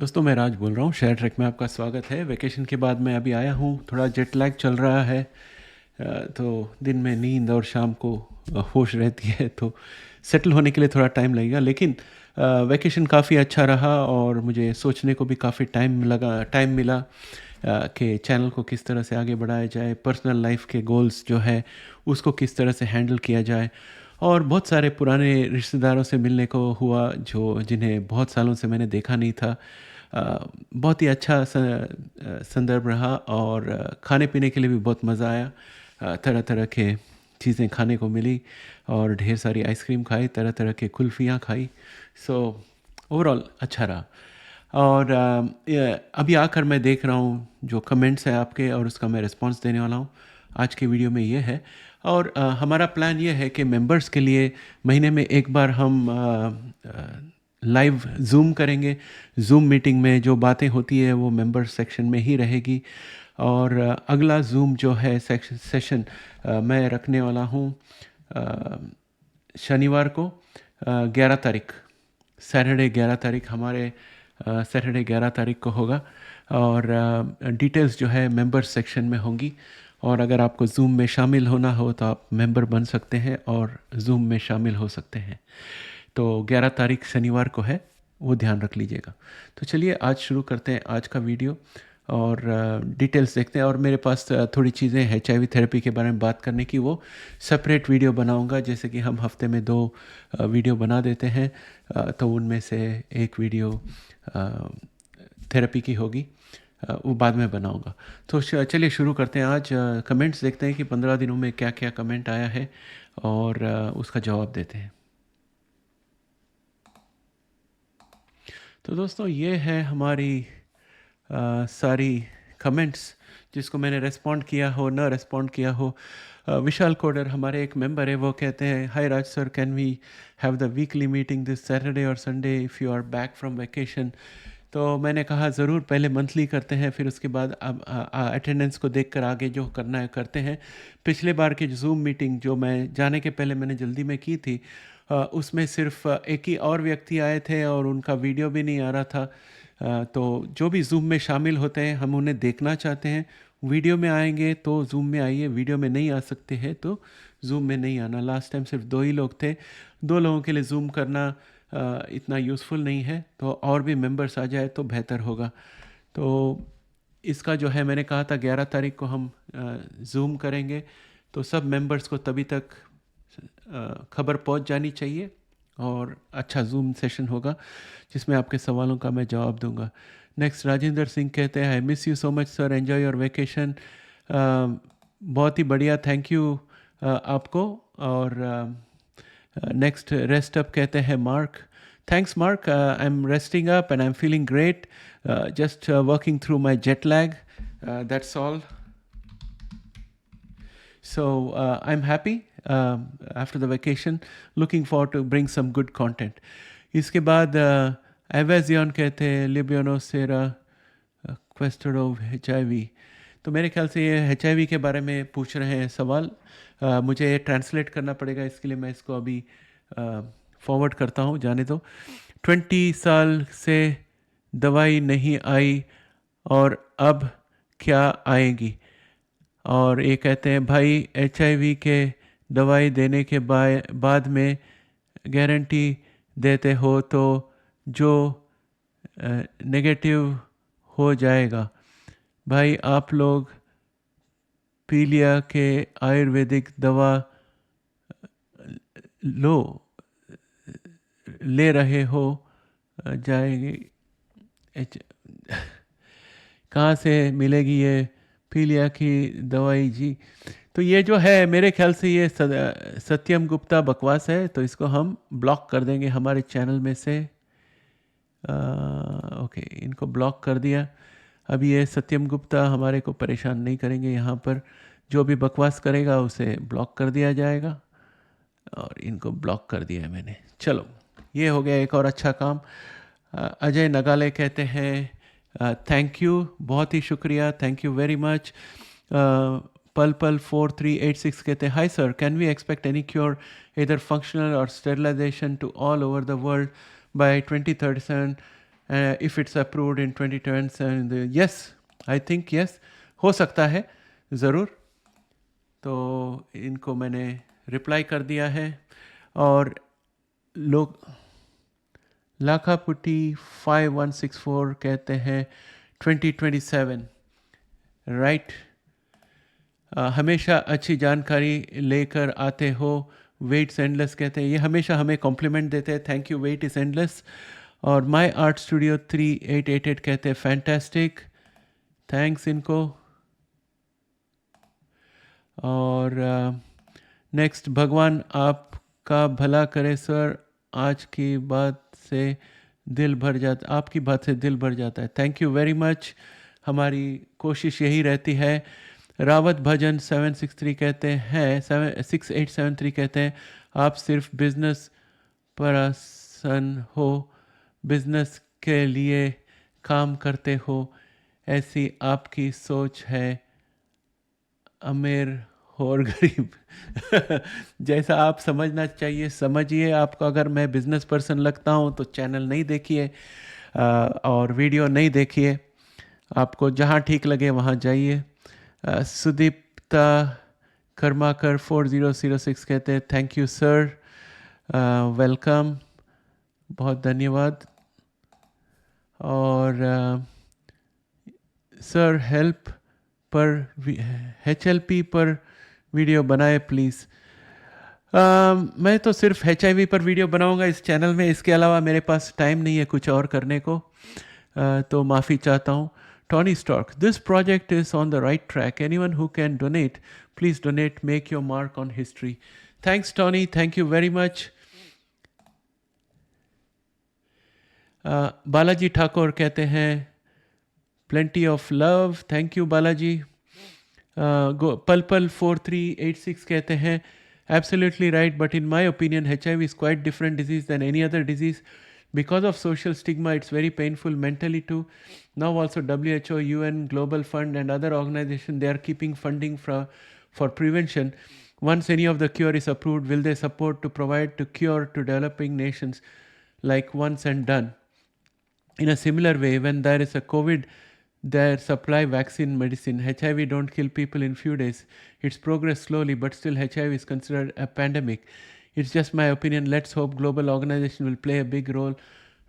दोस्तों मैं राज बोल रहा हूँ। शेयर ट्रैक में आपका स्वागत है। वेकेशन के बाद मैं अभी आया हूँ। थोड़ा जेट लैग चल रहा है। तो दिन में नींद और शाम को होश रहती है, तो सेटल होने के लिए थोड़ा टाइम लगेगा। लेकिन वेकेशन काफ़ी अच्छा रहा और मुझे सोचने को भी काफ़ी टाइम मिला कि चैनल को किस तरह से आगे बढ़ाया जाए, पर्सनल लाइफ के गोल्स जो है उसको किस तरह से हैंडल किया जाए। और बहुत सारे पुराने रिश्तेदारों से मिलने को हुआ जो जिन्हें बहुत सालों से मैंने देखा नहीं था। बहुत ही अच्छा संदर्भ रहा और खाने पीने के लिए भी बहुत मज़ा आया। तरह तरह के चीज़ें खाने को मिली और ढेर सारी आइसक्रीम खाई, तरह तरह के कुल्फ़ियाँ खाई। सो ओवरऑल अच्छा रहा। और अभी आकर मैं देख रहा हूँ जो कमेंट्स हैं आपके, और उसका मैं रिस्पांस देने वाला हूँ आज के वीडियो में। ये है। और हमारा प्लान ये है कि मेंबर्स के लिए महीने में एक बार हम लाइव ज़ूम करेंगे। ज़ूम मीटिंग में जो बातें होती है वो मेंबर सेक्शन में ही रहेगी। और अगला ज़ूम जो है सेशन मैं रखने वाला हूँ शनिवार को, 11 तारीख, सैटरडे 11 तारीख, हमारे सैटरडे 11 तारीख को होगा। और डिटेल्स जो है मेंबर सेक्शन में होंगी। और अगर आपको ज़ूम में शामिल होना हो तो आप मेंबर बन सकते हैं और ज़ूम में शामिल हो सकते हैं। तो 11 तारीख शनिवार को है, वो ध्यान रख लीजिएगा। तो चलिए आज शुरू करते हैं आज का वीडियो और डिटेल्स देखते हैं। और मेरे पास थोड़ी चीज़ें हैं HIV थेरेपी के बारे में बात करने की, वो सेपरेट वीडियो बनाऊंगा। जैसे कि हम हफ्ते में 2 वीडियो बना देते हैं, तो उनमें से एक वीडियो थेरेपी की होगी, वो बाद में बनाऊंगा। तो चलिए शुरू करते हैं। आज कमेंट्स देखते हैं कि 15 दिनों में क्या क्या कमेंट आया है और उसका जवाब देते हैं। तो दोस्तों ये है हमारी सारी कमेंट्स जिसको मैंने रेस्पॉन्ड किया हो, ना रेस्पॉन्ड किया हो। विशाल कोडर हमारे एक मेंबर है, वो कहते हैं hi Raj sir, can we have the weekly meeting this Saturday or Sunday if you are back from vacation. तो मैंने कहा ज़रूर, पहले मंथली करते हैं, फिर उसके बाद अब अटेंडेंस को देखकर आगे जो करना है करते हैं। पिछले बार की ज़ूम मीटिंग जो मैं जाने के पहले मैंने जल्दी में की थी, उसमें सिर्फ एक ही और व्यक्ति आए थे और उनका वीडियो भी नहीं आ रहा था। तो जो भी ज़ूम में शामिल होते हैं हम उन्हें देखना चाहते हैं। वीडियो में आएंगे तो ज़ूम में आइए, वीडियो में नहीं आ सकते हैं तो ज़ूम में नहीं आना। लास्ट टाइम सिर्फ 2 ही लोग थे, 2 लोगों के लिए ज़ूम करना इतना यूज़फुल नहीं है, तो और भी मेंबर्स आ जाए तो बेहतर होगा। तो इसका जो है मैंने कहा था 11 तारीख को हम ज़ूम करेंगे, तो सब मेंबर्स को तभी तक खबर पहुंच जानी चाहिए और अच्छा ज़ूम सेशन होगा जिसमें आपके सवालों का मैं जवाब दूंगा। नेक्स्ट राजेंद्र सिंह कहते हैं I miss you so much sir, enjoy your vacation. बहुत ही बढ़िया, थैंक यू आपको। और नेक्स्ट रेस्ट अप कहते हैं mark, thanks mark, I am resting up and I am feeling great, just working through my jet lag, that's all. So I'm happy after the vacation, looking forward to bring some good content. इसके बाद एवेजियन कहते हैं लिबियानो सेरा क्वेस्टेड of HIV। तो मेरे ख्याल से ये HIV के बारे में पूछ रहे हैं सवाल। मुझे ये ट्रांसलेट करना पड़ेगा, इसके लिए मैं इसको अभी फॉरवर्ड करता हूँ, जाने दो। 20 साल से दवाई नहीं आई और अब क्या आएगी। और ये कहते हैं भाई HIV के दवाई देने के बाद में गारंटी देते हो तो जो नेगेटिव हो जाएगा। भाई आप लोग पीलिया के आयुर्वेदिक दवा ले रहे हो जाएगी, कहाँ से मिलेगी ये पीलिया की दवाई जी। तो ये जो है मेरे ख्याल से ये सत्यम गुप्ता बकवास है, तो इसको हम ब्लॉक कर देंगे हमारे चैनल में से। ओके, इनको ब्लॉक कर दिया। अभी ये सत्यम गुप्ता हमारे को परेशान नहीं करेंगे, यहाँ पर जो भी बकवास करेगा उसे ब्लॉक कर दिया जाएगा। और इनको ब्लॉक कर दिया है मैंने। चलो, ये हो गया एक और अच्छा काम। अजय नगाले कहते हैं थैंक यू, बहुत ही शुक्रिया, थैंक यू वेरी मच। पल पल 4386 कहते हैं hi sir, can we expect any cure either functional or sterilization to all over the world by 2037 if it's approved in 2027. Yes, I think yes, हो सकता है ज़रूर. तो इनको मैंने रिप्लाई कर दिया है. और लोग लाखापुटी 5164 कहते हैं 2027 राइट. हमेशा अच्छी जानकारी लेकर आते हो. वेट्स एंडलेस कहते हैं, ये हमेशा हमें कॉम्प्लीमेंट देते हैं. Thank you. Wait is endless. और माई आर्ट स्टूडियो 3888 कहते हैं फैंटास्टिक. थैंक्स इनको. और नेक्स्ट, भगवान आपका भला करे सर, आज की बात से दिल भर जाता, आपकी बात से दिल भर जाता है. Thank you very much. हमारी कोशिश यही रहती है. रावत भजन 763 कहते हैं 6873 कहते हैं आप सिर्फ बिजनेस पर्सन हो, बिजनेस के लिए काम करते हो, ऐसी आपकी सोच है. अमीर और गरीब जैसा आप समझना चाहिए समझिए. आपको अगर मैं बिजनेस पर्सन लगता हूँ तो चैनल नहीं देखिए और वीडियो नहीं देखिए. आपको जहाँ ठीक लगे वहाँ जाइए. सुदीप्ता कर्माकर 4006 कहते हैं थैंक यू सर, वेलकम, बहुत धन्यवाद. और सर हेल्प पर HLP पर वीडियो बनाए प्लीज़. मैं तो सिर्फ HIV पर वीडियो बनाऊंगा इस चैनल में. इसके अलावा मेरे पास टाइम नहीं है कुछ और करने को, तो माफ़ी चाहता हूँ. Tony Stark, this project is on the right track. Anyone who can donate, please donate. Make your mark on history. Thanks, Tony. Thank you very much. Balaji Thakur कहते हैं plenty of love. Thank you, Balaji. Palpal 4386 कहते हैं absolutely right, but in my opinion HIV is quite different disease than any other disease. Because of social stigma, it's very painful mentally too. Now also WHO, UN, Global Fund and other organizations, they are keeping funding for prevention. Once any of the cure is approved, will they support to provide to cure to developing nations like once and done? In a similar way, when there is a COVID, they supply vaccine medicine. HIV don't kill people in few days. It's progress slowly, but still HIV is considered a pandemic. It's just my opinion. Let's hope global organization will play a big role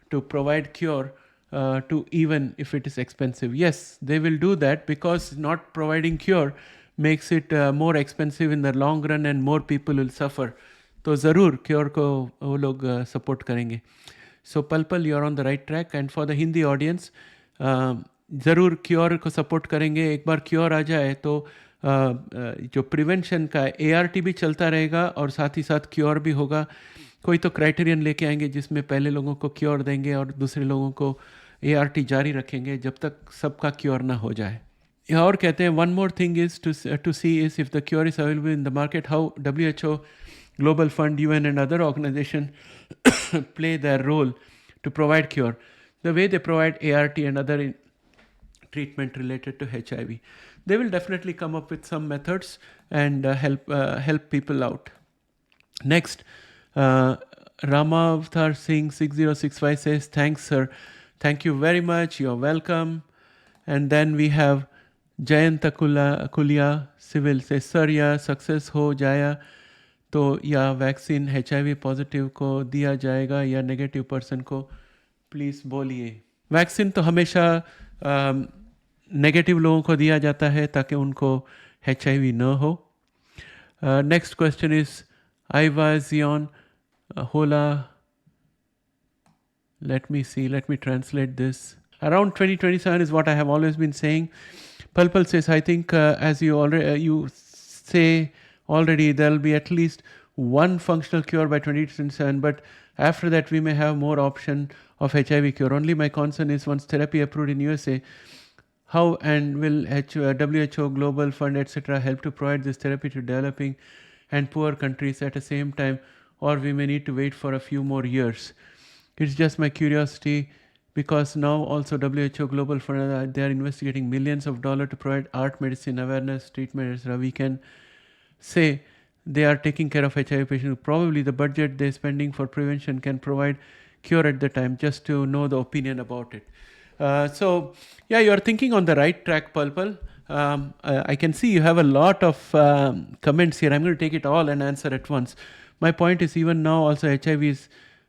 to provide cure to even if it is expensive. Yes, they will do that because not providing cure makes it more expensive in the long run and more people will suffer. तो ज़रूर cure को वो लोग support करेंगे. So Palpal, you're on the right track. And for the Hindi audience, ज़रूर cure को support करेंगे. एक बार cure आ जाए तो जो प्रिवेंशन का ART भी चलता रहेगा और साथ ही साथ क्योर भी होगा. कोई तो क्राइटेरियन लेके आएंगे जिसमें पहले लोगों को क्योर देंगे और दूसरे लोगों को ART जारी रखेंगे जब तक सबका क्योर ना हो जाए. और कहते हैं one more thing is to see is if the cure is available in the market, how WHO, Global Fund, UN and other organizations play their role to provide cure the way they provide ART and other treatment related to HIV. They will definitely come up with some methods and help people out. Next, Ramavatar Singh 6065 says thanks sir. Thank you very much, you're welcome. And then we have Jayant Kulia Civil says sir, या success हो जाया तो या vaccine HIV positive को दिया जाएगा या negative person को, प्लीज़ बोलिए. वैक्सीन तो हमेशा नेगेटिव लोगों को दिया जाता है ताकि उनको HIV न हो. Next question is Ivazion Hola. Let me translate this. Around 2027 is what I have always been saying. Palpal says, I think as you already you say already, there will be at least one functional cure by 2027, but after that we may have more option of HIV cure. Only my concern is once therapy approved in USA, how and will WHO, Global Fund, etc. help to provide this therapy to developing and poor countries at the same time, or we may need to wait for a few more years. It's just my curiosity because now also WHO, Global Fund, they are investigating millions of dollars to provide art, medicine, awareness, treatment, etc. We can say they are taking care of HIV patients. Probably the budget they're spending for prevention can provide cure at the time, just to know the opinion about it. So, yeah, you're thinking on the right track, Pulpal. I can see you have a lot of comments here. I'm going to take it all and answer at once. My point is, even now, also HIV is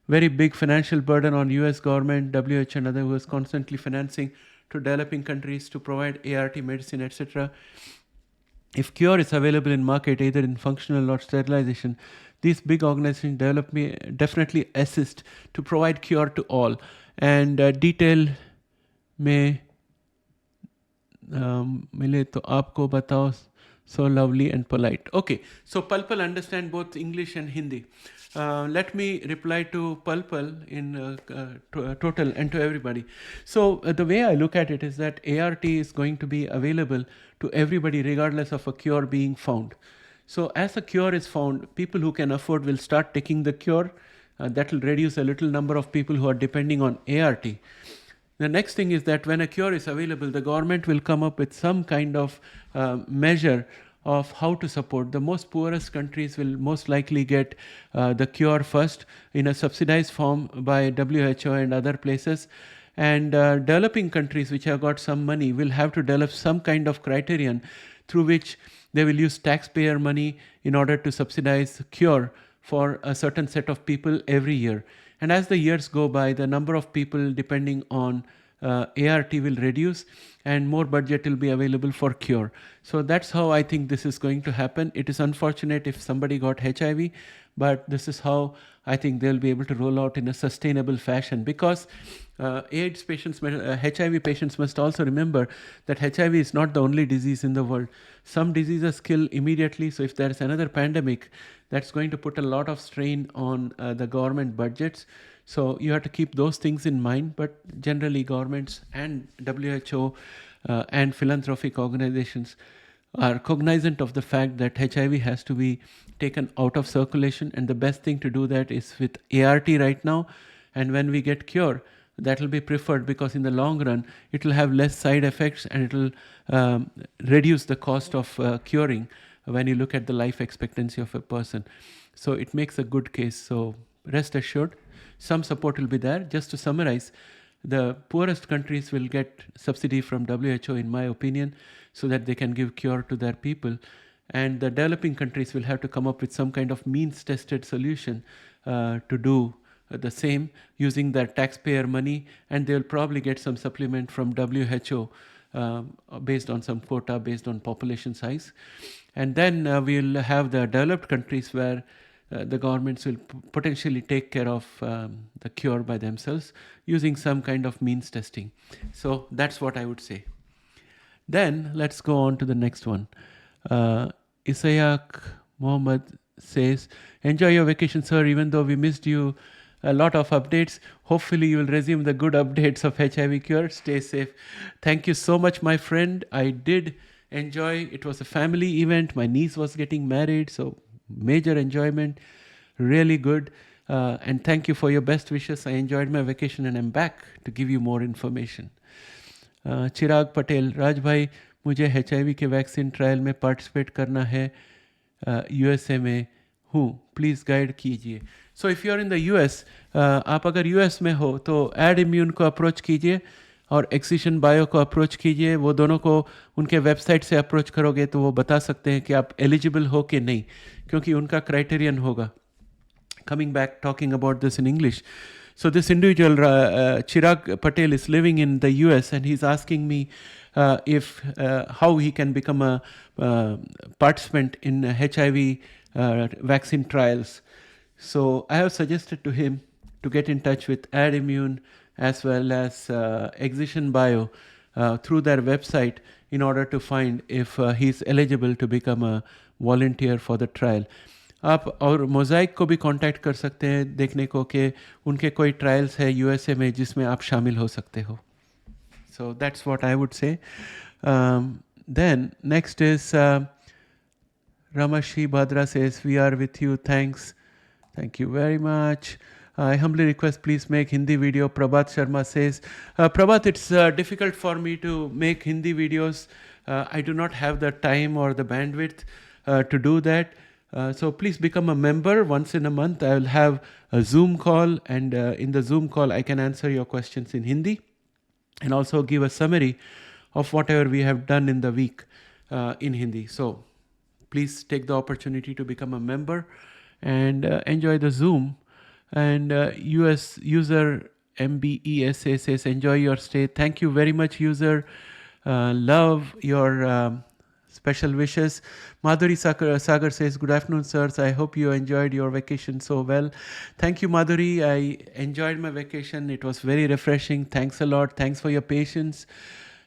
very big financial burden on US government, WHO and other who is constantly financing to developing countries to provide ART medicine, etc. If cure is available in market, either in functional or sterilization, these big organizations definitely assist to provide cure to all. And detail में मिले तो आपको बताओ. So lovely and polite. Okay, so Pulpal understand both English and Hindi. Let me reply to Pulpal in total and to everybody. So the way I look at it is that ART is going to be available to everybody regardless of a cure being found. So as a cure is found, people who can afford will start taking the cure. That will reduce a little number of people who are depending on ART. The next thing is that when a cure is available, the government will come up with some kind of measure of how to support. The most poorest countries will most likely get the cure first in a subsidized form by WHO and other places. And developing countries which have got some money will have to develop some kind of criterion through which they will use taxpayer money in order to subsidize cure for a certain set of people every year. And as the years go by, the number of people depending on ART will reduce and more budget will be available for cure. So that's how I think this is going to happen. It is unfortunate if somebody got HIV, but this is how I think they'll be able to roll out in a sustainable fashion, because AIDS patients, HIV patients must also remember that HIV is not the only disease in the world. Some diseases kill immediately. So if there's another pandemic, that's going to put a lot of strain on the government budgets. So you have to keep those things in mind. But generally, governments and WHO and philanthropic organizations are cognizant of the fact that HIV has to be taken out of circulation. And the best thing to do that is with ART right now. And when we get cure, that will be preferred, because in the long run, it will have less side effects and it will reduce the cost of curing when you look at the life expectancy of a person. So it makes a good case. So rest assured, some support will be there. Just to summarize, the poorest countries will get subsidy from WHO, in my opinion, so that they can give cure to their people. And the developing countries will have to come up with some kind of means-tested solution to do the same using their taxpayer money, and they'll probably get some supplement from WHO based on some quota, based on population size. And then we'll have the developed countries where the governments will potentially take care of the cure by themselves using some kind of means testing. So that's what I would say. Then let's go on to the next one. Isayak Mohammed says, enjoy your vacation, sir, even though we missed you. A lot of updates. Hopefully you will resume the good updates of HIV cure. Stay safe. Thank you so much, my friend. I did enjoy. It was a family event. My niece was getting married, so major enjoyment. Really good. And thank you for your best wishes. I enjoyed my vacation and I'm back to give you more information. चिराग पटेल, राज भाई, मुझे HIV के vaccine trial में participate करना है. USA में हूँ, please guide कीजिए. So if you are in the US, आप अगर US में हो तो एड इम्यून को अप्रोच कीजिए और एक्सिशन बायो को अप्रोच कीजिए. वो दोनों को उनके वेबसाइट से अप्रोच करोगे तो वो बता सकते हैं कि आप एलिजिबल हो कि नहीं, क्योंकि उनका क्राइटेरियन होगा. Coming back, talking about this in English. So this individual, Chirag Patel, is living in the US and he's asking me how he can become a participant in HIV vaccine trials. So I have suggested to him to get in touch with AdImmune as well as Excision Bio through their website in order to find if he's eligible to become a volunteer for the trial. आप और mosaic को भी contact कर सकते हैं देखने को कि उनके कोई ट्रायल्स है यूएसए में जिसमें आप शामिल हो सकते हो. So that's what I would say. Then next is Ramashi Bhadra says, we are with you, thanks. Thank you very much. I humbly request, please make Hindi video. Prabhat Sharma says, Prabhat, it's difficult for me to make Hindi videos. I do not have the time or the bandwidth to do that. So please become a member. Once in a month, I will have a Zoom call, and in the Zoom call, I can answer your questions in Hindi and also give a summary of whatever we have done in the week in Hindi. So please take the opportunity to become a member and enjoy the Zoom. And US user MBESA says, enjoy your stay. Thank you very much, user. Love your special wishes. Madhuri Sagar says, good afternoon, sirs. I hope you enjoyed your vacation so well. Thank you, Madhuri. I enjoyed my vacation. It was very refreshing. Thanks a lot. Thanks for your patience.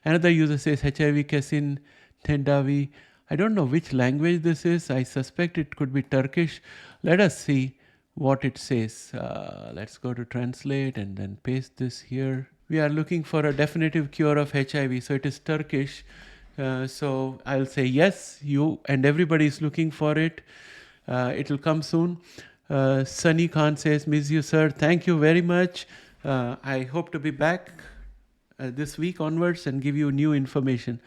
Another user says, HIV Kesin Tendavi. I don't know which language this is. I suspect it could be Turkish. Let us see what it says. Let's go to translate and then paste this here. We are looking for a definitive cure of HIV. So it is Turkish. So I'll say yes, you and everybody is looking for it. It will come soon. Sunny Khan says, miss you, sir. Thank you very much. I hope to be back this week onwards and give you new information.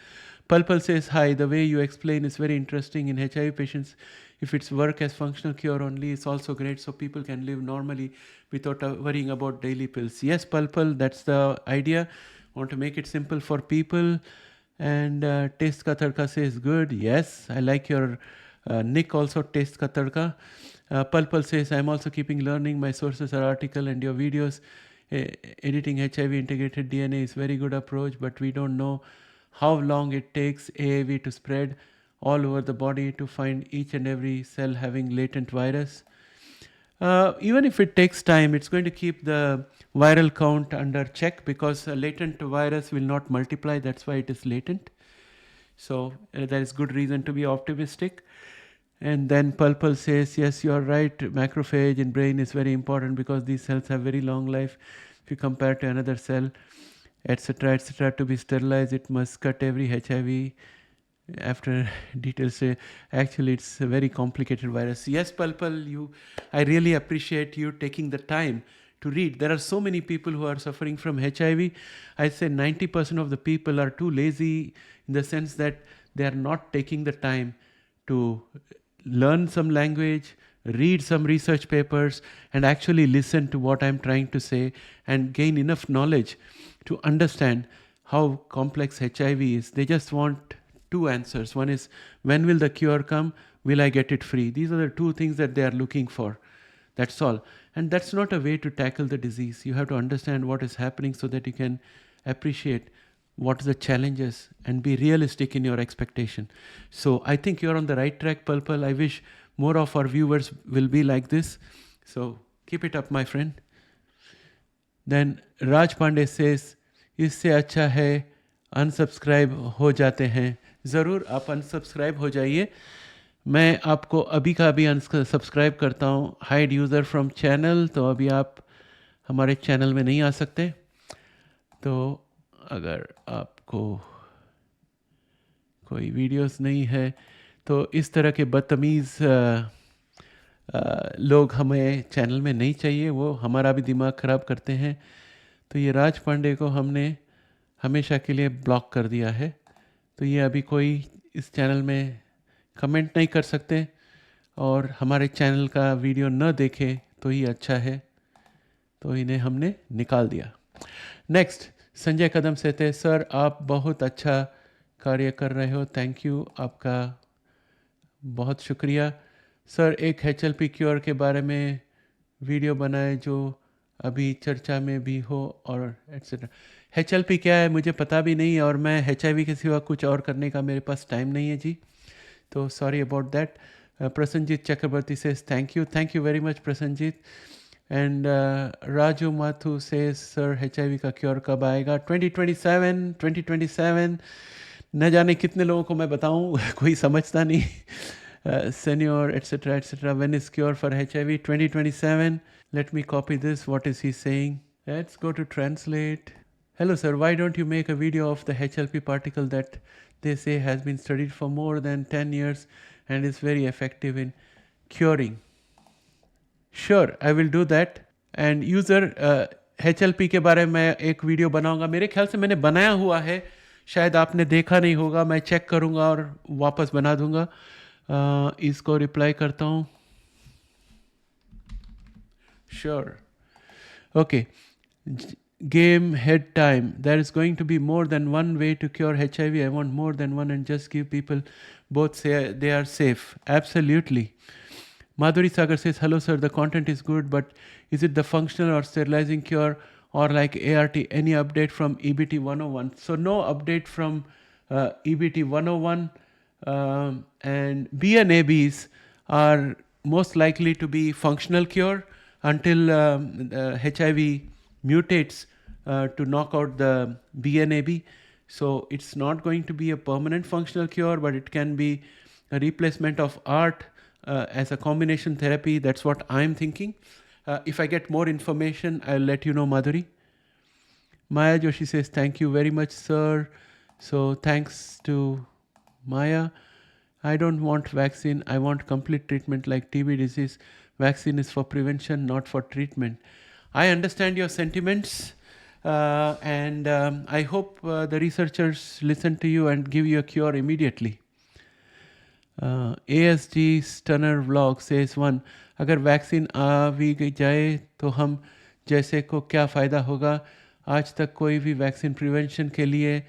Palpal says, hi, the way you explain is very interesting in HIV patients. If it's work as functional cure only, it's also great so people can live normally without worrying about daily pills. Yes, Palpal, that's the idea. Want to make it simple for people. And Taste Ka Tadka says, good. Yes, I like your nick also, Taste Ka Tadka. Palpal says, I'm also keeping learning. My sources are article and your videos. Editing HIV integrated DNA is very good approach, but we don't know how long it takes AAV to spread all over the body to find each and every cell having latent virus. Even if it takes time, it's going to keep the viral count under check because a latent virus will not multiply. That's why it is latent. So there is good reason to be optimistic. And then Palpal says, yes, you are right. Macrophage in brain is very important because these cells have very long life. If you compare to another cell, etc., to be sterilized, it must cut every HIV. After details say, actually, it's a very complicated virus. Yes, Palpal, I really appreciate you taking the time to read. There are so many people who are suffering from HIV. I say 90% of the people are too lazy in the sense that they are not taking the time to learn some language, read some research papers, and actually listen to what I'm trying to say and gain enough knowledge to understand how complex HIV is. They just want two answers. One is, when will the cure come? Will I get it free? These are the two things that they are looking for. That's all. And that's not a way to tackle the disease. You have to understand what is happening so that you can appreciate what are the challenges and be realistic in your expectation. So I think you're on the right track, Palpal. I wish more of our viewers will be like this. So keep it up, my friend. Then Raj Pandey says, इससे अच्छा है unsubscribe हो जाते हैं. ज़रूर आप unsubscribe हो जाइए. मैं आपको अभी का अभी unsubscribe करता हूँ. Hide user from channel. तो अभी आप हमारे चैनल में नहीं आ सकते. तो अगर आपको कोई वीडियोस नहीं है तो इस तरह के बदतमीज़ लोग हमें चैनल में नहीं चाहिए. वो हमारा भी दिमाग ख़राब करते हैं. तो ये राज पांडे को हमने हमेशा के लिए ब्लॉक कर दिया है. तो ये अभी कोई इस चैनल में कमेंट नहीं कर सकते और हमारे चैनल का वीडियो न देखे तो ही अच्छा है. तो इन्हें हमने निकाल दिया. नेक्स्ट संजय कदम से थे, सर आप बहुत अच्छा कार्य कर रहे हो. थैंक यू, आपका बहुत शुक्रिया. सर एक HLP क्योर के बारे में वीडियो बनाए जो अभी चर्चा में भी हो और एट्सेट्रा. HLP क्या है मुझे पता भी नहीं और मैं HIV के सिवा कुछ और करने का मेरे पास टाइम नहीं है जी. तो sorry about that. Prasannajit Chakraborty says thank you very much Prasannajit. And Raju Mathu says sir HIV का क्योर कब आएगा? 2027. न जाने कितने लोगों को मैं बताऊं, कोई समझता नहीं. Senior etc. When is cure for HIV? 2027. Let me copy this. What is he saying? Let's go to translate. Hello sir, why don't you make a video of the HLP particle that they say has been studied for more than 10 years and is very effective in curing? Sure, I will do that. And user HLP के बारे में मैं एक video बनाऊंगा. मेरे ख्याल से मैंने बनाया हुआ है, शायद आपने देखा नहीं होगा. मैं चेक करूंगा और वापस बना दूंगा. इसको रिप्लाई करता हूँ. Sure. Okay. Game head time. There is going to be more than one way to cure HIV. I want more than one and just give people both say they are safe. Absolutely. Madhuri Sagar says, hello sir, the content is good, but is it the functional or sterilizing cure or like ART? Any update from EBT 101? So no update from EBT 101, and BNABs are most likely to be functional cure until HIV mutates to knock out the BNAB. So it's not going to be a permanent functional cure, but it can be a replacement of ART as a combination therapy. That's what I'm thinking. If I get more information, I'll let you know, Madhuri. Maya Joshi says, thank you very much, sir. So thanks to Maya. I don't want vaccine. I want complete treatment like TB disease. Vaccine is for prevention, not for treatment. I understand your sentiments. And I hope the researchers listen to you and give you a cure immediately. ASG Stunner Vlog says 1. अगर vaccine आ भी जाए तो हम जैसे को क्या फ़ायदा होगा. आज तक कोई भी वैक्सीन प्रिवेंशन के लिए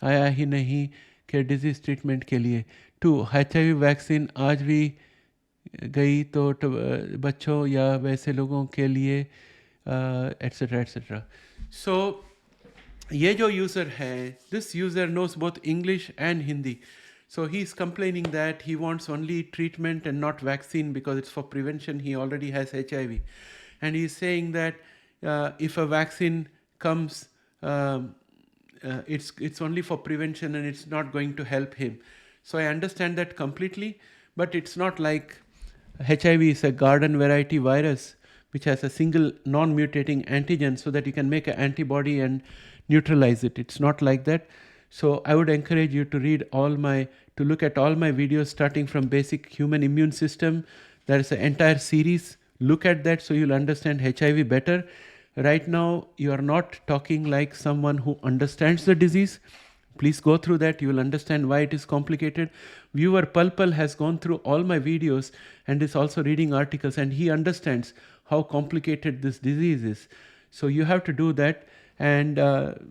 आया ही नहीं कि डिजीज़ ट्रीटमेंट के लिए. 2. HIV वैक्सीन आज भी गई तो बच्चों या वैसे लोगों के लिए एट्सेट्रा एट्सेट्रा. सो ये जो यूज़र है, this user knows both English and Hindi. So he's complaining that he wants only treatment and not vaccine because it's for prevention. He already has HIV. And he's saying that if a vaccine comes, it's only for prevention and it's not going to help him. So I understand that completely, but it's not like HIV is a garden variety virus which has a single non-mutating antigen so that you can make an antibody and neutralize it. It's not like that. So I would encourage you to look at all my videos starting from basic human immune system. There is an entire series. Look at that so you'll understand HIV better. Right now, you are not talking like someone who understands the disease. Please go through that. You will understand why it is complicated. Viewer Pulpal has gone through all my videos and is also reading articles, and he understands how complicated this disease is. So you have to do that. And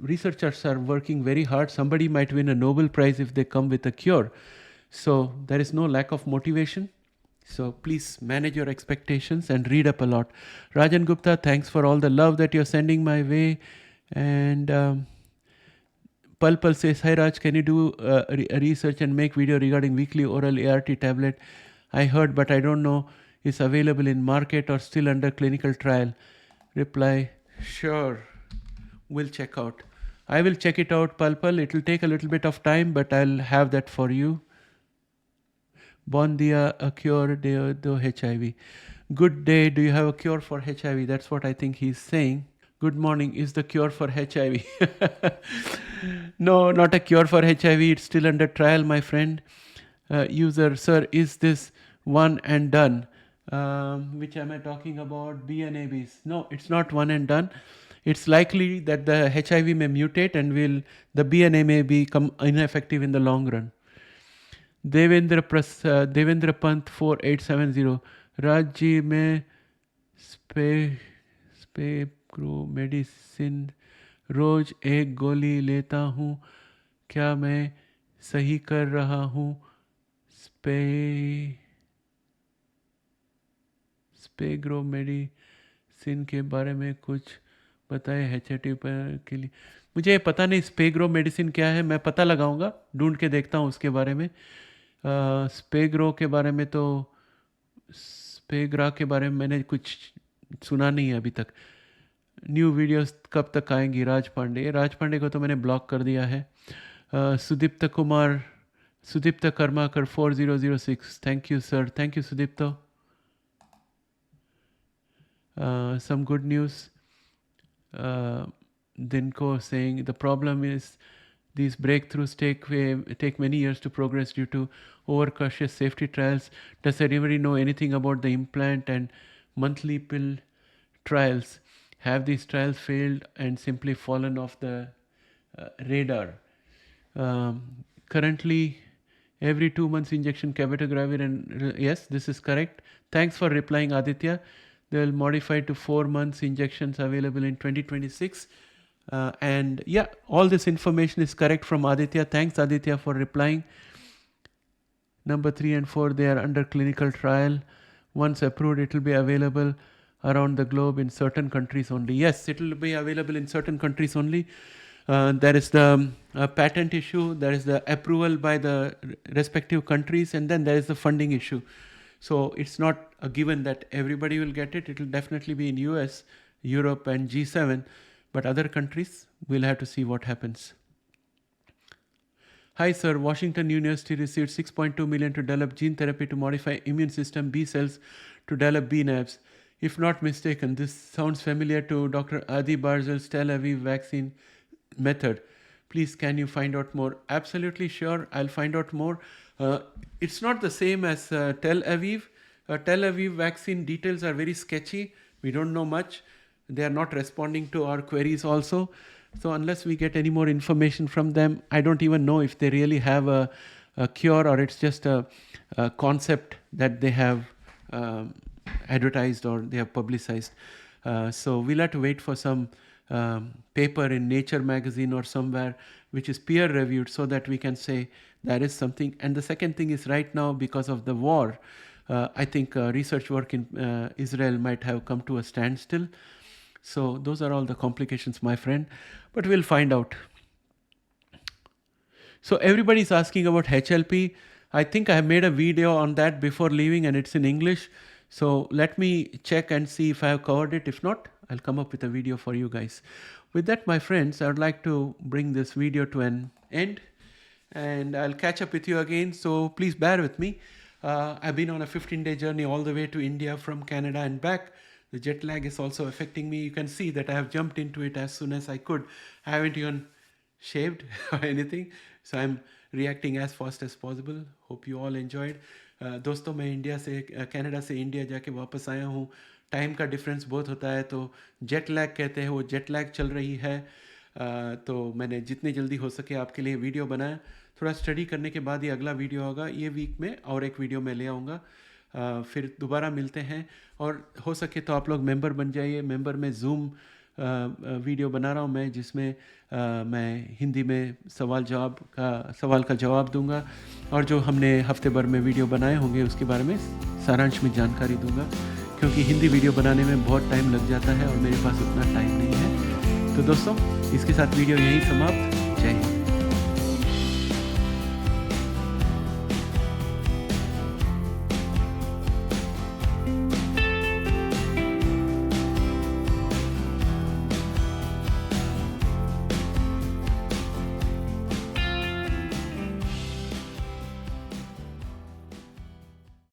researchers are working very hard. Somebody might win a Nobel Prize if they come with a cure. So there is no lack of motivation. So please manage your expectations and read up a lot. Rajan Gupta, thanks for all the love that you're sending my way. And Pulpal says, hi Raj, can you do research and make video regarding weekly oral ART tablet? I heard, but I don't know is available in market or still under clinical trial. Reply, sure. We'll check out. I will check it out, Pulpal. It will take a little bit of time, but I'll have that for you. Bon dia, a cure do HIV. Good day, do you have a cure for HIV? That's what I think he's saying. Good morning, is the cure for HIV? No, not a cure for HIV. It's still under trial, my friend. User, sir, is this one and done? Which am I talking about? BNABs. No, it's not one and done. It's likely that the HIV may mutate and the BNA may become ineffective in the long run. Devendra Pant 4870. Rajji, मैं स्पेग्रो medicine रोज एक गोली लेता हूँ, क्या मैं सही कर रहा हूँ? स्पेग्रो मेडिसिन के बारे में कुछ बताए HIV के लिए. मुझे पता नहीं स्पेग्रो मेडिसिन क्या है, मैं पता लगाऊंगा, ढूंढ के देखता हूँ उसके बारे में. स्पेग्रो के बारे में तो स्पेग्रा के बारे में मैंने कुछ सुना नहीं है अभी तक. न्यू वीडियोस कब तक आएंगी? राज पांडे को तो मैंने ब्लॉक कर दिया है. Sudipta Karmakar 4006. Thank you sir. Thank you Sudipta. Some good news. Dinko saying the problem is these breakthroughs take many years to progress due to overcautious safety trials. Does anybody know anything about the implant and monthly pill trials? Have these trials failed and simply fallen off the radar? Currently, Every 2 months injection cabotegravir and yes, this is correct. Thanks for replying, Aditya. They'll modify to 4 months injections available in 2026. And yeah, all this information is correct from Aditya. Thanks, Aditya, for replying. Number 3 and 4, they are under clinical trial. Once approved, it will be available around the globe in certain countries only. Yes, it will be available in certain countries only. There is the patent issue, there is the approval by the respective countries, and then there is the funding issue. So it's not a given that everybody will get it. It will definitely be in US, Europe, and G7, but other countries, we'll have to see what happens. Hi sir, Washington University received 6.2 million to develop gene therapy to modify immune system B cells to develop BNAbs. If not mistaken, this sounds familiar to Dr. Adi Barzel's Tel Aviv vaccine method. Please, can you find out more? Absolutely sure, I'll find out more. It's not the same as Tel Aviv. Tel Aviv vaccine details are very sketchy. We don't know much. They are not responding to our queries also. So unless we get any more information from them, I don't even know if they really have a cure or it's just a concept that they have advertised or they have publicized. So we'll have to wait for some paper in Nature magazine or somewhere which is peer reviewed so that we can say there is something. And the second thing is right now, because of the war, I think research work in Israel might have come to a standstill. So those are all the complications, my friend, but we'll find out. So everybody's asking about HLP. I think I have made a video on that before leaving and it's in English. So let me check and see if I have covered it. If not, I'll come up with a video for you guys. With that, my friends, I would like to bring this video to an end and I'll catch up with you again. So please bear with me. I've been on a 15-day journey all the way to India from Canada and back. The jet lag is also affecting me. You can see that I have jumped into it as soon as I could. I haven't even shaved or anything. So I'm reacting as fast as possible. Hope you all enjoyed. दोस्तों मैं India से Canada से India जाके वापस आया हूँ. Time का difference बहुत होता है तो जेट लैग कहते हैं, वो जेट लैग चल रही है. तो मैंने जितनी जल्दी हो सके आपके लिए वीडियो बनाया. थोड़ा स्टडी करने के बाद ही अगला वीडियो होगा. ये वीक में और एक वीडियो मैं ले आऊँगा. फिर दोबारा मिलते हैं और हो सके तो आप लोग मेंबर बन जाइए. मेंबर में जूम वीडियो बना रहा हूँ मैं, जिसमें मैं हिंदी में सवाल का जवाब दूंगा और जो हमने हफ्ते भर में वीडियो बनाए होंगे उसके बारे में सारांश में जानकारी दूंगा, क्योंकि हिंदी वीडियो बनाने में बहुत टाइम लग जाता है और मेरे पास उतना टाइम नहीं है. तो दोस्तों, इसके साथ वीडियो यहीं समाप्त. जय हिंद.